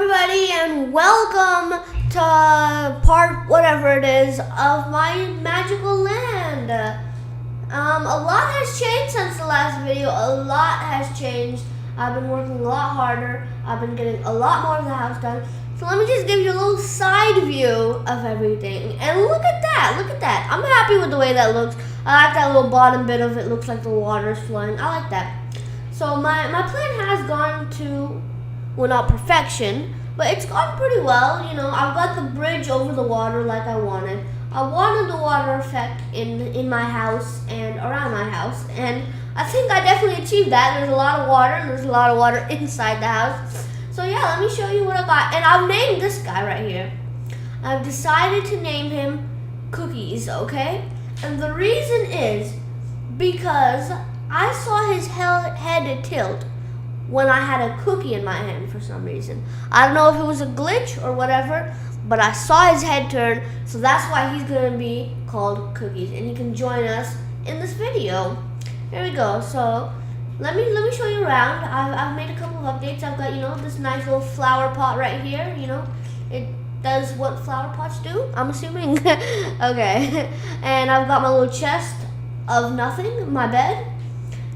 everybody, and welcome to part whatever it is of my magical land. A lot has changed since the last video. A lot has changed. I've been working a lot harder. I've been getting a lot more of the house done. So let me just give you a little side view of everything. And look at that. Look at that. I'm happy with the way that looks. I like that little bottom bit of it. Looks like the water's flowing. I like that. So my plan has gone to, well, not perfection, but it's gone pretty well. You know, I've got the bridge over the water like I wanted. I wanted the water effect in my house and around my house, and I think I definitely achieved that. There's a lot of water, and there's a lot of water inside the house. So yeah, let me show you what I got. And I've named this guy right here. I've decided to name him Cookies, okay? And the reason is because I saw his head tilt when I had a cookie in my hand for some reason. I don't know if it was a glitch or whatever, but I saw his head turn, so that's why he's gonna be called Cookies, and he can join us in this video. Here we go. So let me show you around. I've made a couple of updates. I've got, you know, this nice little flower pot right here. You know, it does what flower pots do, I'm assuming. Okay. And I've got my little chest of nothing, my bed,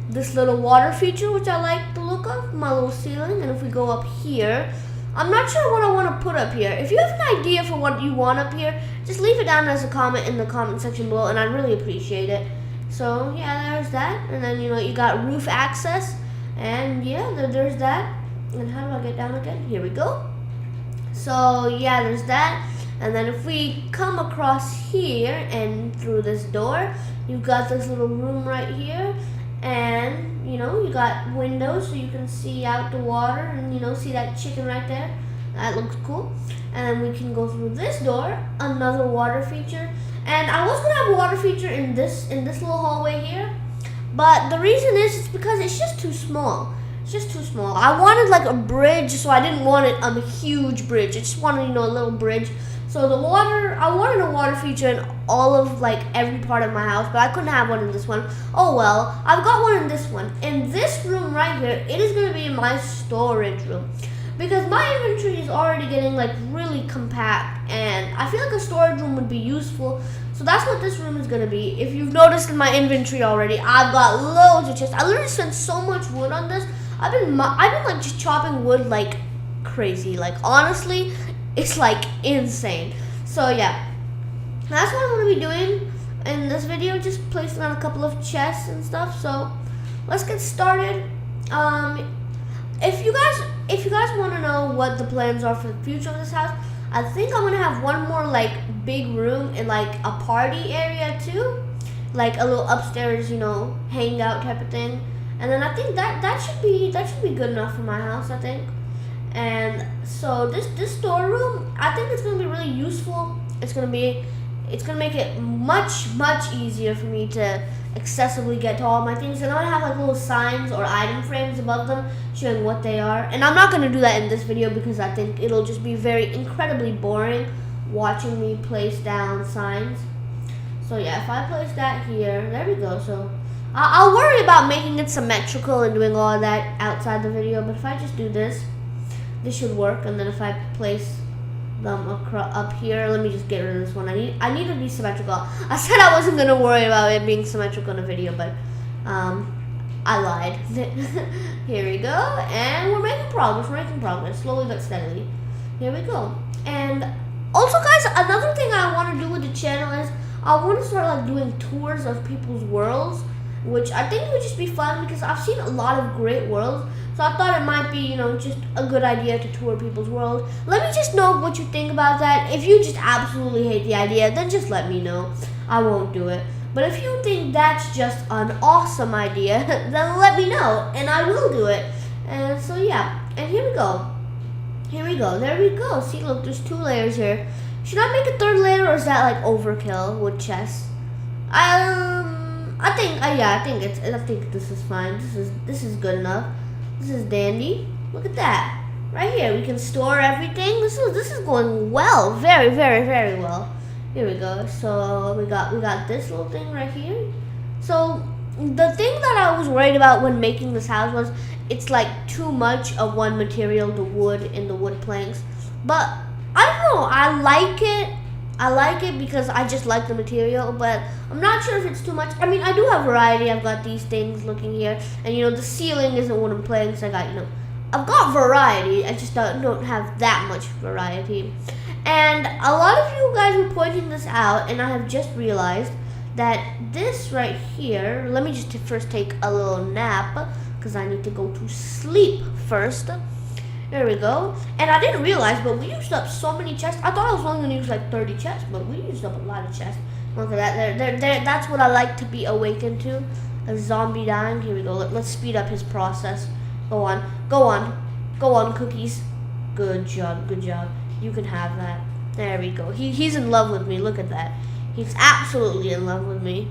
this little water feature, which I like the look of, my little ceiling. And if we go up here, I'm not sure what I want to put up here. If you have an idea for what you want up here, just leave it down as a comment in the comment section below, and I'd really appreciate it. So yeah, there's that. And then, you know, you got roof access, and yeah, there's that. And how do I get down again? Here we go. So yeah, there's that. And then if we come across here and through this door, you've got this little room right here. And, you know, you got windows so you can see out the water and, you know, see that chicken right there. That looks cool. And then we can go through this door, another water feature. And I was gonna have a water feature in this little hallway here, but the reason is it's because it's just too small. It's just too small. I wanted like a bridge, so I didn't want it a huge bridge. I just wanted, you know, a little bridge. So the water, I wanted a water feature in all of like every part of my house, but I couldn't have one in this one. Oh well, I've got one in this one. In this room right here, it is gonna be my storage room, because my inventory is already getting like really compact, and I feel like a storage room would be useful. So that's what this room is gonna be. If you've noticed in my inventory already, I've got loads of chests. I literally spent so much wood on this. I've been like just chopping wood like crazy. Like honestly, it's like insane. So yeah, that's what I'm gonna be doing in this video. Just placing on a couple of chests and stuff. So let's get started. If you guys want to know what the plans are for the future of this house, I think I'm gonna have one more like big room in like a party area too, like a little upstairs, you know, hangout type of thing. And then I think that should be good enough for my house, I think. And so this storeroom, I think it's gonna be really useful. It's gonna make it much easier for me to accessibly get to all my things. And I'm gonna have like little signs or item frames above them showing what they are. And I'm not gonna do that in this video because I think it'll just be very incredibly boring watching me place down signs. So yeah, if I place that here, there we go. So I'll worry about making it symmetrical and doing all of that outside the video, but if I just do this should work. And then if I place them up here, let me just get rid of this one. I need to be symmetrical. I said I wasn't gonna worry about it being symmetrical in a video, but I lied. Here we go, and we're making progress, slowly but steadily. Here we go. And also, guys, another thing I want to do with the channel is I want to start like doing tours of people's worlds, which I think would just be fun because I've seen a lot of great worlds. So I thought it might be, you know, just a good idea to tour people's world. Let me just know what you think about that. If you just absolutely hate the idea, then just let me know. I won't do it. But if you think that's just an awesome idea, then let me know, and I will do it. And so yeah, and here we go. There we go. See, look, there's 2 layers here. Should I make a 3rd layer, or is that like overkill with chests? I think this is fine. This is good enough. This is dandy. Look at that. Right here, we can store everything. This is going well. Very well. Here we go. So we got this little thing right here. So the thing that I was worried about when making this house was it's like too much of one material, the wood and the wood planks. But I don't know, I like it. I like it because I just like the material, but I'm not sure if it's too much. I mean, I do have variety. I've got these things looking here, and you know, the ceiling isn't wooden planks. I got, you know, I've got variety. I just don't have that much variety. And a lot of you guys were pointing this out, and I have just realized that this right here, let me just first take a little nap because I need to go to sleep first. There we go. And I didn't realize, but we used up so many chests. I thought I was only going to use like 30 chests, but we used up a lot of chests. Look at that. That's what I like to be awakened to. A zombie dying. Here we go. Let's speed up his process. Go on. Go on. Go on, cookies. Good job. Good job. You can have that. There we go. He's in love with me. Look at that. He's absolutely in love with me.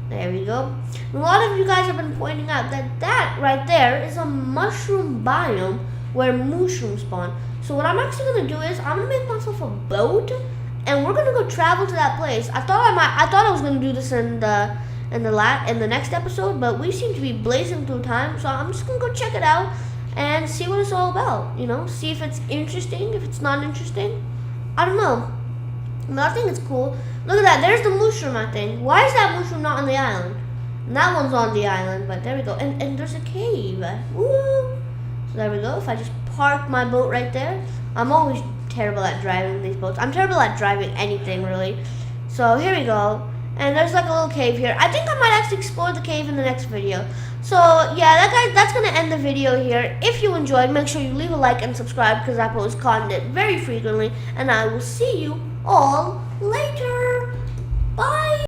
There we go. A lot of you guys have been pointing out that that right there is a mushroom biome where mushrooms spawn. So what I'm actually gonna do is I'm gonna make myself a boat, and we're gonna go travel to that place. I thought I was gonna do this in the next episode, but we seem to be blazing through time, so I'm just gonna go check it out and see what it's all about. You know, see if it's interesting, if it's not interesting. I don't know. But I think it's cool. Look at that. There's the mushroom, I think. Why is that mushroom not on the island? And that one's on the island, but there we go. And there's a cave. Woo! So there we go. If I just park my boat right there. I'm always terrible at driving these boats. I'm terrible at driving anything, really. So here we go. And there's like a little cave here. I think I might actually explore the cave in the next video. So yeah, that's going to end the video here. If you enjoyed, make sure you leave a like and subscribe because I post content very frequently. And I will see you all later. Bye.